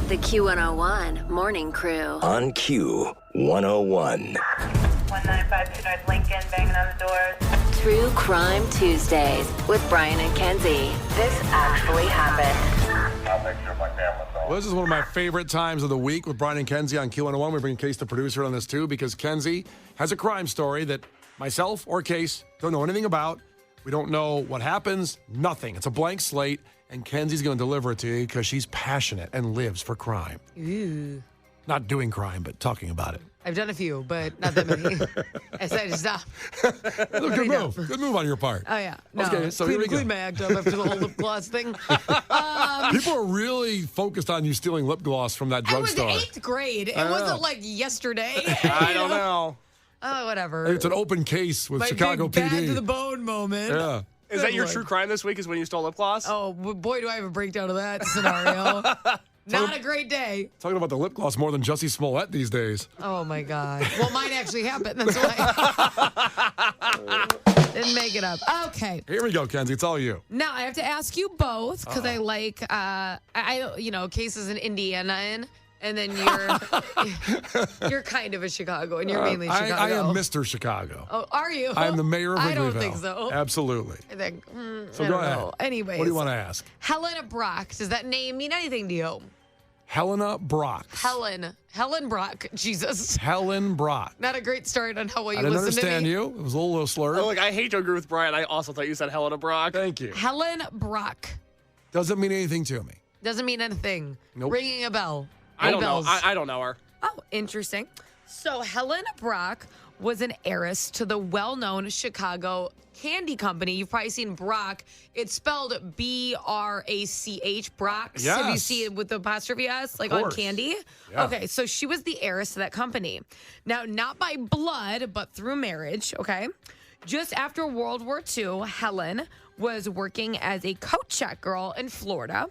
The Q101 Morning Crew. On Q101. 1952 North Lincoln, banging on the doors. True Crime Tuesdays with Brian and Kenzie. This actually happened. I'll make sure my camera's on. Well, this is one of my favorite times of the week with Brian and Kenzie on Q101. We bring Case, the producer, on this too, because Kenzie has a crime story that myself or Case don't know anything about. We don't know what happens, nothing. It's a blank slate, and Kenzie's going to deliver it to you because she's passionate and lives for crime. Ooh. Not doing crime, but talking about it. I've done a few, but not that many. I decided to stop. Good move. Good move on your part. Oh, yeah. No, Okay, so here we go. clean my act up after the whole lip gloss thing. People are really focused on you stealing lip gloss from that I was drugstore. in 8th grade. It I know. wasn't like yesterday. I don't know. Oh, whatever. It's an open case with My Chicago big bad PD. to the bone moment. Yeah. Is that your Lord. true crime this week, is when you stole lip gloss? Oh, boy, do I have a breakdown of that scenario. Not a great day. Talking about the lip gloss more than Jussie Smollett these days. Oh, my God. Well, mine actually happened. That's why. Didn't make it up. Okay. Here we go, Kenzie. It's all you. Now, I have to ask you both because I like, Case is an Indiana and then you're kind of a Chicago, and you're mainly Chicago. I am Mr. Chicago. Oh, are you? I am the mayor of Wrigleyville. I don't think so. Absolutely. I think. So I go don't ahead. know. Anyways. What do you want to ask? Helena Brock. Does that name mean anything to you? Helena Brock. Helen Brock. Jesus. Helen Brock. Not a great start on how well you I didn't listen to understand me. you. It was a little slurred. Oh, look, I hate to agree with Brian. I also thought you said Helena Brock. Thank you. Helen Brock. Doesn't mean anything to me. Doesn't mean anything. Nope. Ringing a bell. I don't bells. know. I don't know her. Oh, interesting. So Helen Brock was an heiress to the well-known Chicago candy company. You've probably seen Brock. It's spelled B-R-A-C-H, Brock's. Yes. Have you seen it with the apostrophe S, like on course. candy? Yeah. Okay, so she was the heiress to that company. Now, not by blood, but through marriage, okay? Just after World War II, Helen was working as a coat check girl in Florida.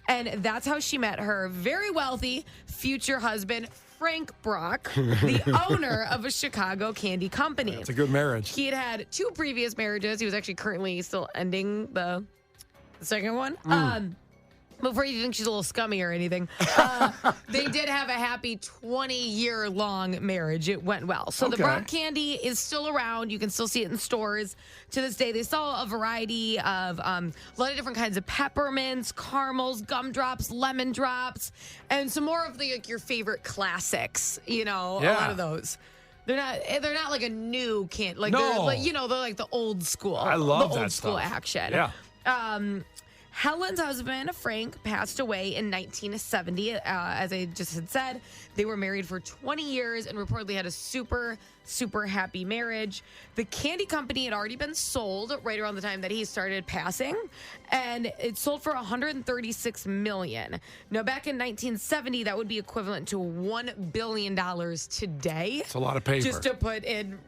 And that's how she met her very wealthy future husband, Frank Brock, the owner of a Chicago candy company. It's a good marriage. He had 2 previous marriages. He was actually currently still ending the second one. Before you think she's a little scummy or anything, they did have a happy 20-year-long marriage. It went well. So the Okay. Brock candy is still around. You can still see it in stores to this day. They sell a variety of a lot of different kinds of peppermints, caramels, gumdrops, lemon drops, and some more of the your favorite classics. A lot of those. They're not like a new candy. Like No. they're like they're like the old school. I love the that old school stuff. action. Yeah. Helen's husband, Frank, passed away in 1970. As I just had said, they were married for 20 years and reportedly had a super, super happy marriage. The candy company had already been sold right around the time that he started passing, and it sold for $136 million. Now, back in 1970, that would be equivalent to $1 billion today. It's a lot of paper. Just to put in,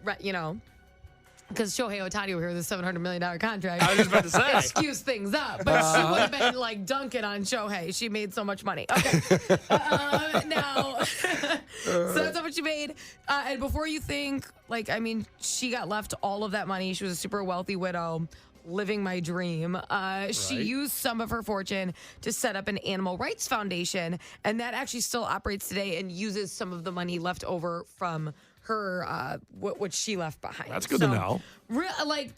because Shohei Ohtani over here with a $700 million contract. I was just about to say. Excuse things up. But she would have been like dunking on Shohei. She made so much money. Okay. Now, so that's how much she made. And before you think, she got left all of that money. She was a super wealthy widow. Living my dream. She used some of her fortune to set up an animal rights foundation, and that actually still operates today and uses some of the money left over from her, what she left behind. That's good to know.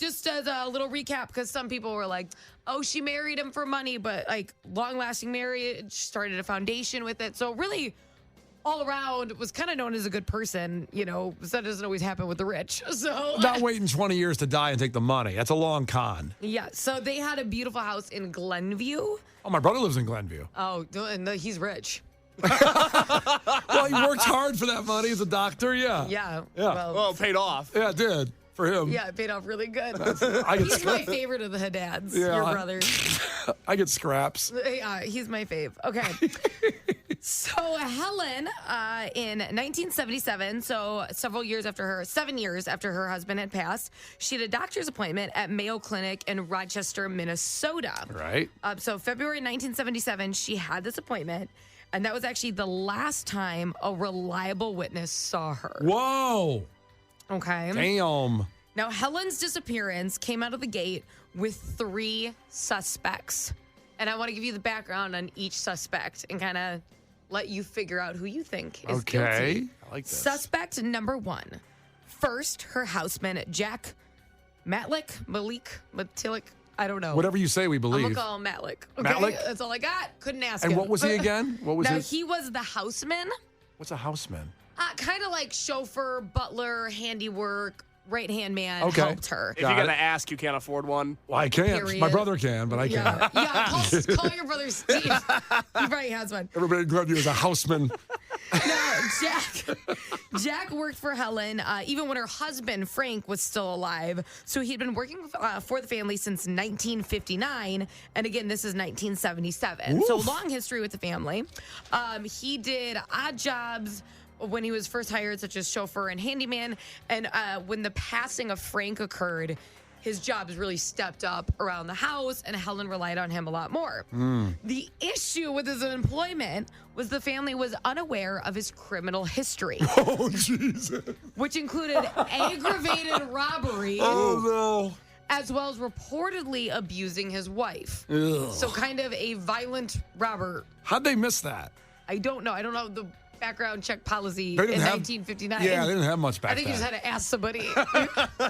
Just as a little recap, because some people were like, oh, she married him for money, but long-lasting marriage, started a foundation with it. So really, all around, was kind of known as a good person, so that doesn't always happen with the rich. So Not waiting 20 years to die and take the money. That's a long con. yeah, so they had a beautiful house in Glenview. Oh, my brother lives in Glenview. Oh, and he's rich. Well, he worked hard for that money as a doctor, yeah. Yeah. Yeah. Well, it paid off. Yeah, it did. For him. Yeah, it paid off really good. I get, He's my favorite of the Haddads, Yeah. your brother. I get scraps. Yeah, he's my fave. Okay. So Helen, in 1977, so 7 years after her husband had passed, she had a doctor's appointment at Mayo Clinic in Rochester, Minnesota. Right. So February 1977, she had this appointment, and that was actually the last time a reliable witness saw her. Whoa. Okay. Damn. Now, Helen's disappearance came out of the gate with 3 suspects. And I want to give you the background on each suspect and kind of let you figure out who you think is Okay. guilty. I like this. Suspect number 1. First, her houseman, Jack Matlick, I don't know. Whatever you say, we I'm believe. going to call him Matlick. Okay? Matlick? That's all I got. Couldn't ask And him. what was he again? What was Now, his? he was the houseman. What's a houseman? Kind of like chauffeur, butler, handiwork, right-hand man, Okay. helped her. If you're going to ask, you can't afford one. Well, I can't. Period. My brother can, but I can't. Yeah, call your brother Steve. He probably has one. Everybody in Glenview is a houseman. No, Jack worked for Helen even when her husband, Frank, was still alive. So he'd been working for the family since 1959. And again, this is 1977. So Oof. long history with the family. He did odd jobs when he was first hired, such as chauffeur and handyman. And when the passing of Frank occurred, his jobs really stepped up around the house, and Helen relied on him a lot more. The issue with his employment was the family was unaware of his criminal history, Oh, Jesus. which included aggravated robbery, Oh, as well as reportedly abusing his wife. no. Ugh. So kind of a violent robber. How'd they miss that? I don't know. I don't know the background check policy They in didn't have- 1959. Yeah, they didn't have much back I think you then. just had to ask somebody.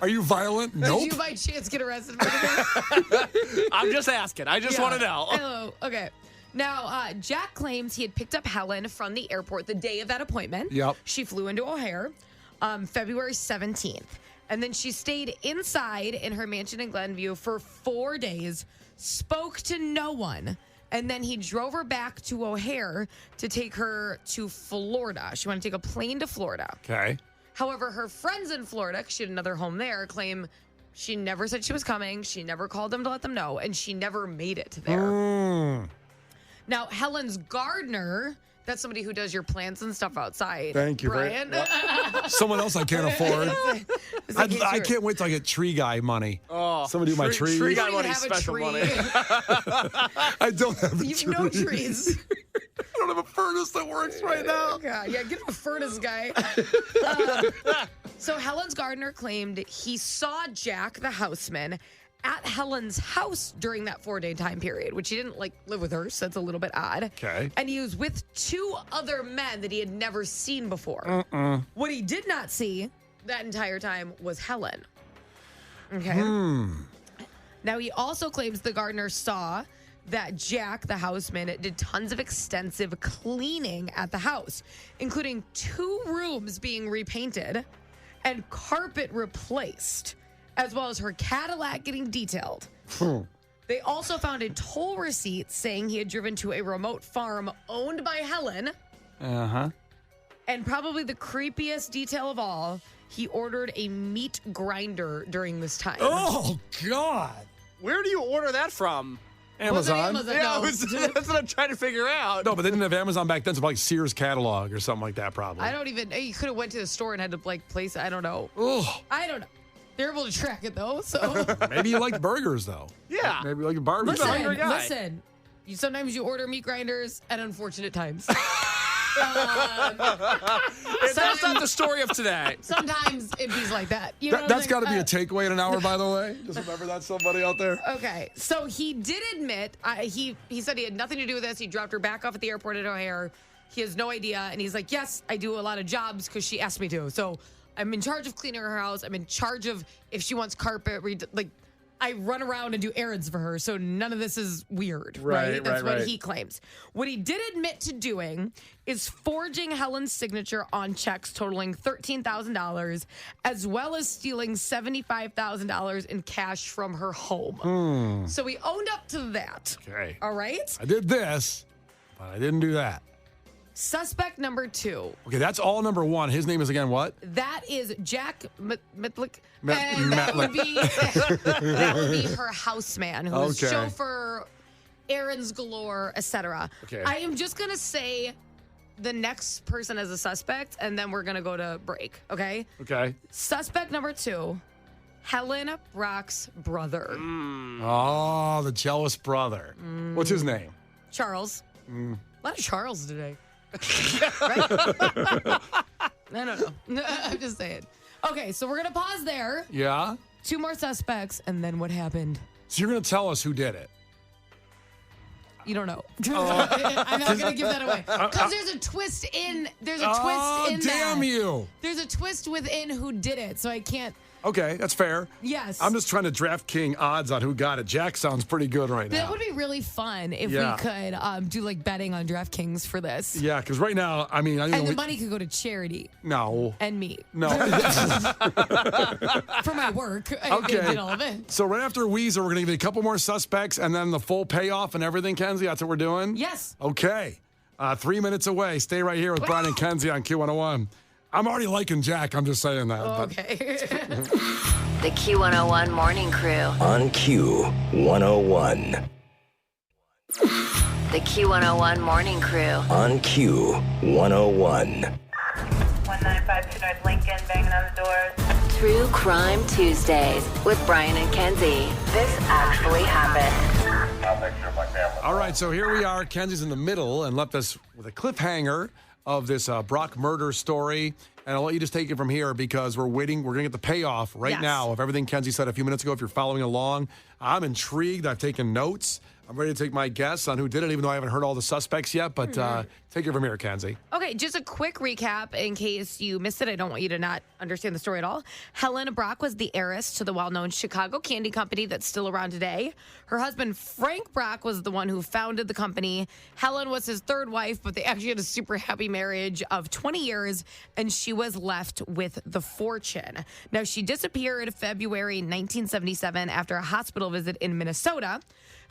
Are you violent? Did Nope. you by chance get arrested for this? I'm just asking. I just want to know. Hello. Okay. Now, Jack claims he had picked up Helen from the airport the day of that appointment. Yep. She flew into O'Hare February 17th. And then she stayed inside in her mansion in Glenview for 4 days, spoke to no one. And then he drove her back to O'Hare to take her to Florida. She wanted to take a plane to Florida. Okay. However, her friends in Florida, 'cause she had another home there, claim she never said she was coming. She never called them to let them know, and she never made it there. Mm. Now, Helen's gardener, that's somebody who does your plants and stuff outside. Thank you, Brian. Someone else I can't afford. It's like, I hey, can't wait till I get tree guy money. Oh, Somebody do my trees. Tree You guy don't even money, have a special tree. money. I don't have a You've tree. no trees. I don't have a furnace that works right now. God, yeah, get a furnace guy. So Helen's gardener claimed he saw Jack, the houseman, at Helen's house during that 4-day time period, which he didn't live with her, so that's a little bit odd. Okay. And he was with 2 other men that he had never seen before. What he did not see that entire time was Helen. Okay. Now, he also claims the gardener saw that Jack, the houseman, did tons of extensive cleaning at the house, including 2 rooms being repainted and carpet replaced, as well as her Cadillac getting detailed. They also found a toll receipt saying he had driven to a remote farm owned by Helen. Uh-huh. And probably the creepiest detail of all, he ordered a meat grinder during this time. Oh, God. Where do you order that from? Amazon. Was it Yeah, No. that's what I'm trying to figure out. No, but they didn't have Amazon back then, so like Sears catalog or something like that, probably. I don't even. You could have went to the store and had to place. I don't know. Oh, I don't know. They're able to track it though. So maybe you like burgers though. Yeah. Maybe you like barbecue. a hungry guy. listen. Sometimes you order meat grinders at unfortunate times. That's not the story of today. Sometimes it be like that. You know what I'm That's saying? got to be a takeaway in an hour, by the way. Just remember that's somebody out there. Okay, so he did admit he said he had nothing to do with this. He dropped her back off at the airport at O'Hare. He has no idea, and he's like, "Yes, I do a lot of jobs because she asked me to. So I'm in charge of cleaning her house. I'm in charge of if she wants carpet. I run around and do errands for her. So none of this is weird, right? That's what he claims. What he did admit to doing is forging Helen's signature on checks totaling $13,000, as well as stealing $75,000 in cash from her home. So he owned up to that. Okay. All right. I did this, but I didn't do that. Suspect number 2. Okay, that's all number 1. His name is again what? That is Jack Mitlick. Matlick. And that would be her houseman, who is Okay. chauffeur, errands galore, etc. Okay. I am just going to say the next person as a suspect, and then we're going to go to break, okay? Okay. Suspect number 2, Helen Brock's brother, Oh, the jealous brother. What's his name? Charles. A lot of Charles today. Right? I don't know. I'm just saying. Okay, so we're going to pause there. Yeah. 2 more suspects, and then what happened? So you're going to tell us who did it. You don't know. I'm not going to give that away. Because there's a twist in. There's a twist in damn that. you. There's a twist within who did it, so I can't. Okay, that's fair. Yes. I'm just trying to DraftKings odds on who got it. Jack sounds pretty good right now. That would be really fun if we could do like betting on DraftKings for this. Yeah, because right now, I mean, And the money could go to charity. No. And me. No. For my work. I Okay. did all of it. So right after Weezer, we're going to give you a couple more suspects and then the full payoff and everything, Kenzie. That's what we're doing? Yes. Okay. 3 minutes away. Stay right here with Brian and Kenzie on Q101. I'm already liking Jack. I'm just saying that. Okay. The Q101 Morning Crew. On Q101. The Q101 Morning Crew. On Q101. 1952 North Lincoln, banging on the doors. True Crime Tuesdays with Brian and Kenzie. This actually happened. All right, so here we are. Kenzie's in the middle and left us with a cliffhanger of this Brock murder story. And I'll let you just take it from here because we're waiting. We're going to get the payoff right now of everything Kenzie said a few minutes ago. If you're following along, I'm intrigued. I've taken notes. I'm ready to take my guess on who did it, even though I haven't heard all the suspects yet. But take it from here, Kenzie. Okay, just a quick recap in case you missed it. I don't want you to not understand the story at all. Helen Brock was the heiress to the well-known Chicago candy company that's still around today. Her husband, Frank Brock, was the one who founded the company. Helen was his third wife, but they actually had a super happy marriage of 20 years, and she was left with the fortune. Now, she disappeared February 1977 after a hospital visit in Minnesota.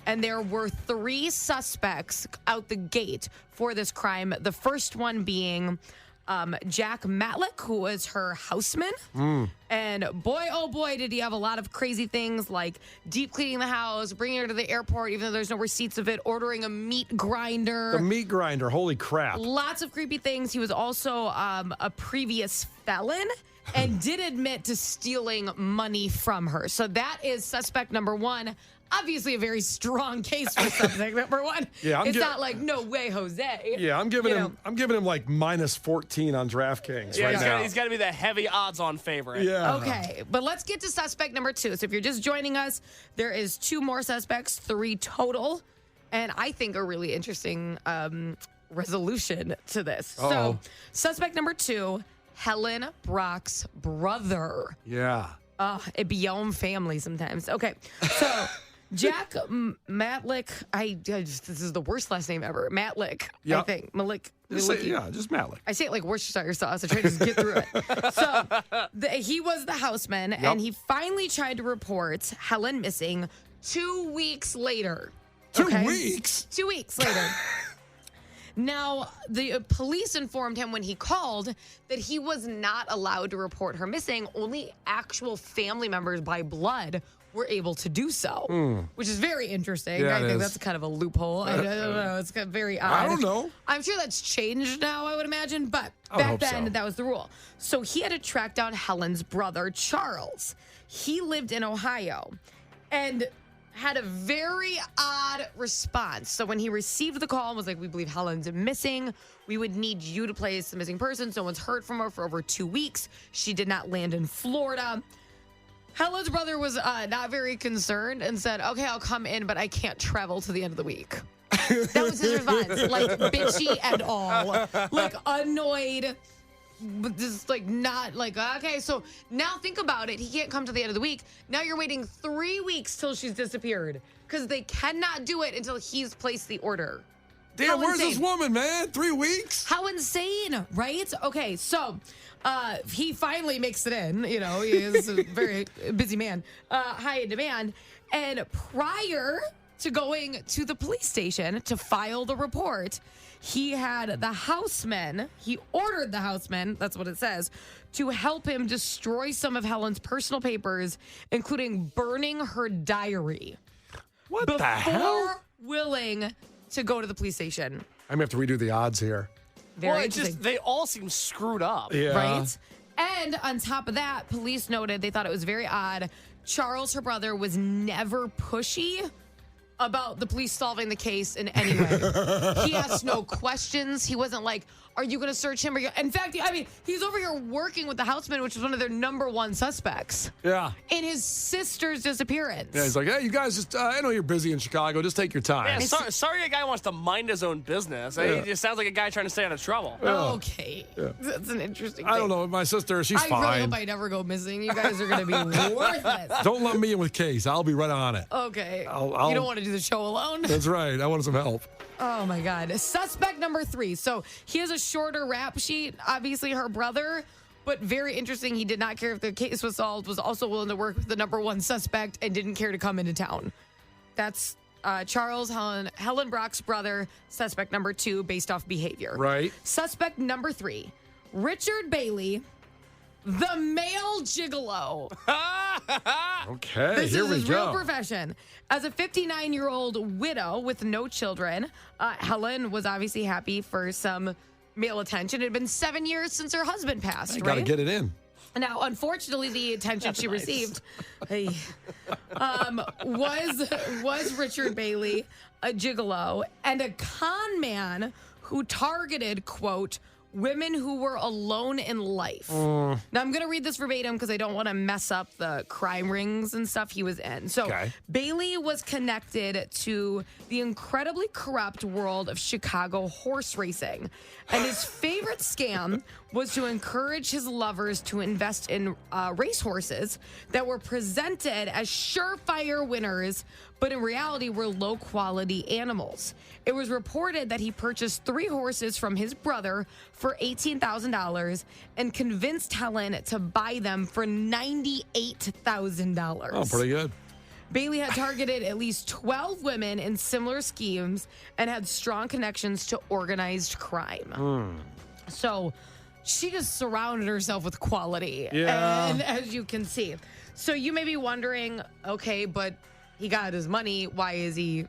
And there were 3 suspects out the gate for this crime. The first one being Jack Matlick, who was her houseman. And boy, oh boy, did he have a lot of crazy things like deep cleaning the house, bringing her to the airport, even though there's no receipts of it, ordering a meat grinder. The meat grinder, holy crap. Lots of creepy things. He was also a previous felon and did admit to stealing money from her. So that is suspect number 1. Obviously, a very strong case for suspect number 1. Yeah, it's not like no way, Jose. Yeah, I'm giving him like minus 14 on DraftKings right now. He's got to be the heavy odds-on favorite. Yeah. Okay, but let's get to suspect number 2. So if you're just joining us, there is 2 more suspects, 3 total, and I think a really interesting resolution to this. So suspect number 2, Helen Brock's brother. Yeah. It be your own family sometimes. Okay, so Jack Matlick. This is the worst last name ever. Matlick, I think. Malik. Just Matlick. I say it like Worcestershire sauce. I try to just get through it. So he was the houseman, and he finally tried to report Helen missing 2 weeks later. 2 weeks? 2 weeks later. Now, the police informed him when he called that he was not allowed to report her missing. Only actual family members by blood were able to do so, which is very interesting. Yeah, I think that's kind of a loophole. I don't know. It's kind of very odd. I don't know. I'm sure that's changed now, I would imagine, but back then, that was the rule. So he had to track down Helen's brother, Charles. He lived in Ohio and had a very odd response. So when he received the call and was like, we believe Helen's missing. We would need you to place the missing person. No one's heard from her for over 2 weeks. She did not land in Florida. Helen's brother was not very concerned and said, okay, I'll come in, but I can't travel to the end of the week. That was his response. Like, bitchy and all. Like, annoyed. But just like not like, okay, so now think about it. He can't come to the end of the week. Now you're waiting 3 weeks till she's disappeared because they cannot do it until he's placed the order. Damn, where's this woman, man? 3 weeks? How insane, right? Okay, so he finally makes it in. You know, he is a very busy man, high in demand. And prior to going to the police station to file the report, he had the houseman, he ordered the houseman, that's what it says, to help him destroy some of Helen's personal papers, including burning her diary. What the hell? Before willing to go to the police station. I'm going to have to redo the odds here. Very Well, they all seem screwed up. Yeah. Right? And on top of that, police noted they thought it was very odd. Charles, her brother, was never pushy about the police solving the case in any way. He asked no questions. He wasn't like, are you going to search him? In fact, I mean, he's over here working with the houseman, which is one of their number one suspects. Yeah. In his sister's disappearance. Yeah, he's like, hey, you guys just, I know you're busy in Chicago. Just take your time. Yeah, sorry a guy wants to mind his own business. He just sounds like a guy trying to stay out of trouble. Okay. Yeah. That's an interesting thing. I don't know. My sister, she's fine. I really hope I never go missing. You guys are going to be worthless. Don't lump me in with Case. I'll be right on it. Okay. You I'll don't want to do the show alone? That's right. I wanted some help. Oh, my God. Suspect number 3. So he has a shorter rap sheet. Obviously, her brother, but very interesting. He did not care if the case was solved, was also willing to work with the number 1 suspect, and didn't care to come into town. That's Charles Helen Brock's brother, suspect number 2, based off behavior. Right. Suspect number 3, Richard Bailey, the male gigolo. Okay, This here is we his go. real profession. As a 59-year-old widow with no children, Helen was obviously happy for some male attention. It had been 7 years since her husband passed, You got to right? get it in. Now, unfortunately, the attention she received was Richard Bailey, a gigolo, and a con man who targeted, quote, women who were alone in life. Now, I'm going to read this verbatim because I don't want to mess up the crime rings and stuff he was in. So, Bailey was connected to the incredibly corrupt world of Chicago horse racing. And his favorite scam was to encourage his lovers to invest in racehorses that were presented as surefire winners, but in reality were low-quality animals. It was reported that he purchased 3 horses from his brother for $18,000 and convinced Helen to buy them for $98,000. Oh, pretty good. Bailey had targeted at least 12 women in similar schemes and had strong connections to organized crime. So she just surrounded herself with quality. Yeah. And as you can see. So you may be wondering, okay, but he got his money. Why is he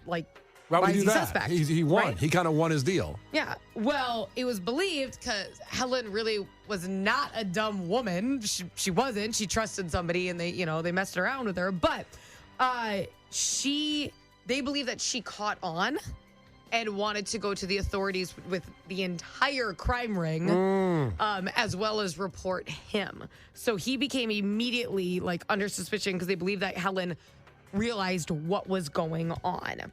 like... Why would is he do he that? suspect? He won. Right? He kind of won his deal. Yeah. Well, it was believed because Helen really was not a dumb woman. She wasn't. She trusted somebody and they messed around with her. But they believe that she caught on and wanted to go to the authorities with the entire crime ring, as well as report him. So he became immediately like under suspicion because they believe that Helen realized what was going on.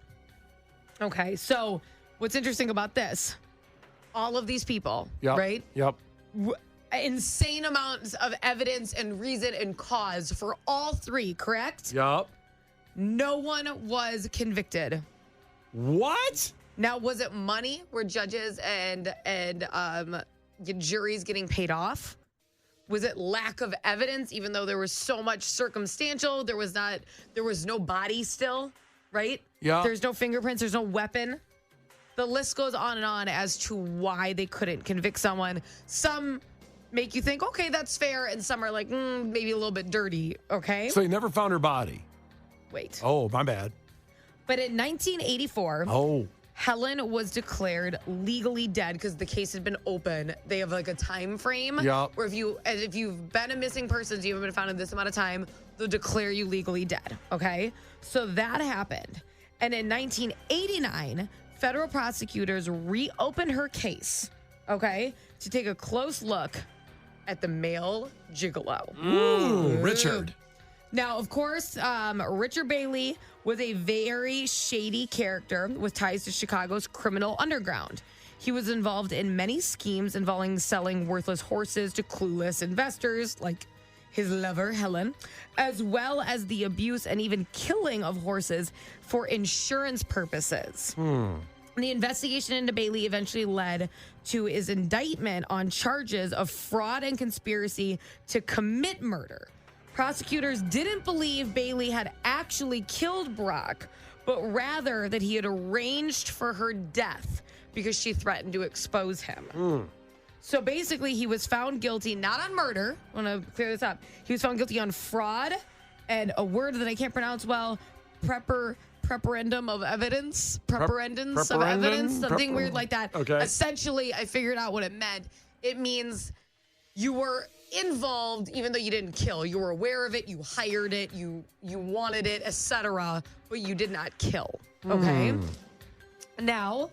Okay, so what's interesting about this? All of these people, right? Yep. Insane amounts of evidence and reason and cause for all 3, correct? Yep. No one was convicted. What? Now, was it money? Were judges and juries getting paid off? Was it lack of evidence, even though there was so much circumstantial? There was no body still, right? Yeah. There's no fingerprints. There's no weapon. The list goes on and on as to why they couldn't convict someone. Some make you think, okay, that's fair. And some are like, maybe a little bit dirty. Okay. So he never found her body. Wait. Oh, my bad. But in 1984, Helen was declared legally dead because the case had been open. They have like a time frame where if you've been a missing person, you haven't been found in this amount of time, they'll declare you legally dead. Okay. So that happened. And in 1989, federal prosecutors reopened her case, okay, to take a close look at the male gigolo. Ooh, Richard. Now, of course, Richard Bailey was a very shady character with ties to Chicago's criminal underground. He was involved in many schemes involving selling worthless horses to clueless investors like his lover, Helen, as well as the abuse and even killing of horses for insurance purposes. The investigation into Bailey eventually led to his indictment on charges of fraud and conspiracy to commit murder. Prosecutors didn't believe Bailey had actually killed Brock, but rather that he had arranged for her death because she threatened to expose him. So basically, he was found guilty, not on murder. I want to clear this up. He was found guilty on fraud and a word that I can't pronounce well, preparandum of evidence, preparandums of evidence, something weird like that. Okay. Essentially, I figured out what it meant. It means you were involved even though you didn't kill. You were aware of it, you hired it, you wanted it, etc., but you did not kill. Okay. Now,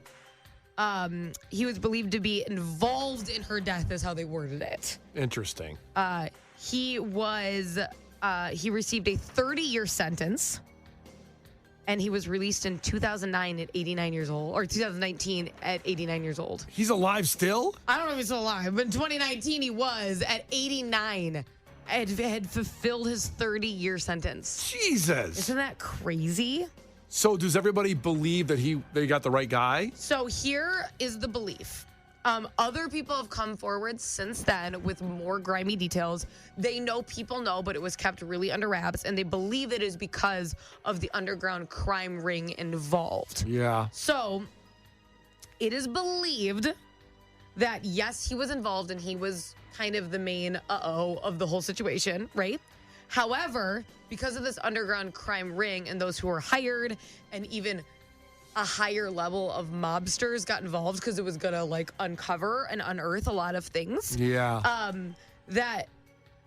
he was believed to be involved in her death, is how they worded it. Interesting. He received a 30-year sentence, and he was released in 2009 at 89 years old, or 2019 at 89 years old. He's alive still? I don't know if he's still alive, but in 2019 he was at 89 and had fulfilled his 30-year sentence. Jesus. Isn't that crazy? So does everybody believe that they got the right guy? So here is the belief. Other people have come forward since then with more grimy details. People know, but it was kept really under wraps, and they believe it is because of the underground crime ring involved. Yeah. So it is believed that, yes, he was involved and he was kind of the main of the whole situation, right? However, because of this underground crime ring and those who were hired, and even a higher level of mobsters got involved because it was going to uncover and unearth a lot of things. Yeah. That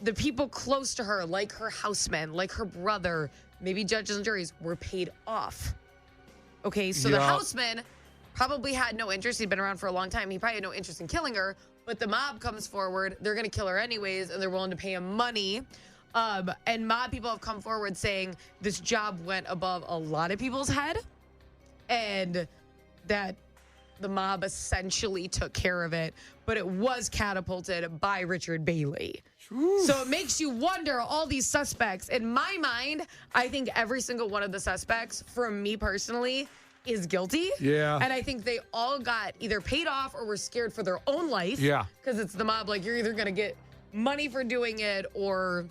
the people close to her, like her housemen, like her brother, maybe judges and juries, were paid off. Okay, so the houseman probably had no interest. He'd been around for a long time. He probably had no interest in killing her, but the mob comes forward. They're going to kill her anyways, and they're willing to pay him money. And mob people have come forward saying this job went above a lot of people's head, and that the mob essentially took care of it, but it was catapulted by Richard Bailey. Oof. So it makes you wonder, all these suspects. In my mind, I think every single one of the suspects, from me personally, is guilty. Yeah. And I think they all got either paid off or were scared for their own life. Yeah. Because it's the mob, you're either going to get money for doing it or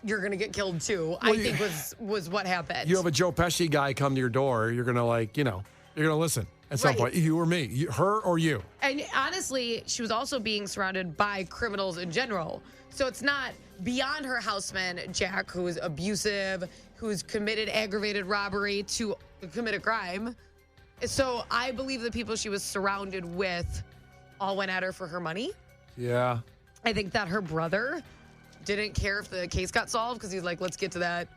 you're going to get killed too, well, I think was what happened. You have a Joe Pesci guy come to your door, you're going to you're going to listen at some point. You or me, her or you. And honestly, she was also being surrounded by criminals in general. So it's not beyond her houseman, Jack, who is abusive, who's committed aggravated robbery to commit a crime. So I believe the people she was surrounded with all went at her for her money. Yeah. I think that her brother didn't care if the case got solved because he's like, let's get to that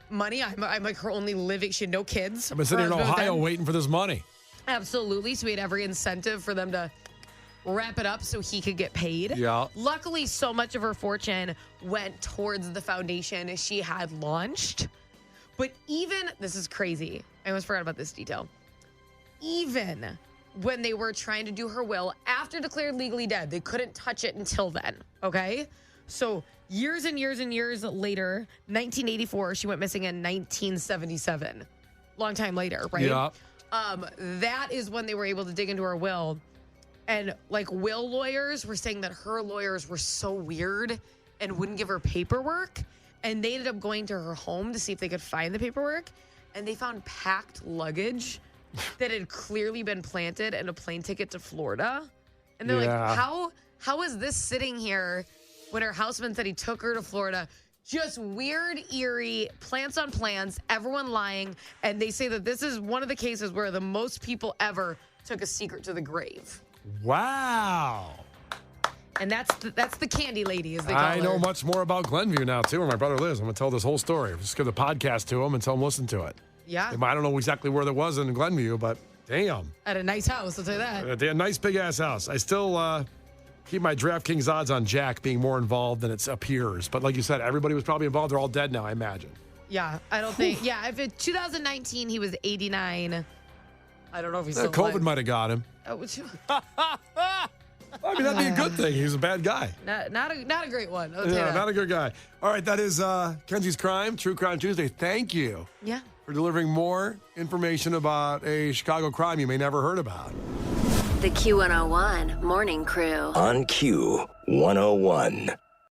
money. I'm like her only living. She had no kids. I've been sitting in Ohio waiting for this money. Absolutely. So he had every incentive for them to wrap it up so he could get paid. Yeah. Luckily, so much of her fortune went towards the foundation she had launched. But this is crazy. I almost forgot about this detail. Even when they were trying to do her will, after declared legally dead, they couldn't touch it until then. Okay? So years and years and years later, 1984, she went missing in 1977. Long time later, right? Yeah. That is when they were able to dig into her will. And will lawyers were saying that her lawyers were so weird and wouldn't give her paperwork. And they ended up going to her home to see if they could find the paperwork. And they found packed luggage that had clearly been planted and a plane ticket to Florida. And they're like, how is this sitting here when her houseman said he took her to Florida? Just weird, eerie, plants on plants, everyone lying. And they say that this is one of the cases where the most people ever took a secret to the grave. Wow. And that's the candy lady, as they call her. I know much more about Glenview now, too, where my brother lives. I'm going to tell this whole story. Just give the podcast to him and tell him listen to it. Yeah. I don't know exactly where that was in Glenview, but damn. At a nice house, I'll tell you that. A nice big-ass house. I still keep my DraftKings odds on Jack being more involved than it appears. But like you said, everybody was probably involved. They're all dead now, I imagine. Yeah, I don't think. Yeah, if in 2019 he was 89, I don't know if he's still COVID alive. might have got him. I mean, that'd be a good thing. He's a bad guy. Not a great one. Yeah, not a good guy. All right, that is Kenzie's Crime, True Crime Tuesday. Thank you for delivering more information about a Chicago crime you may never heard about. The Q101 Morning Crew. On Q101.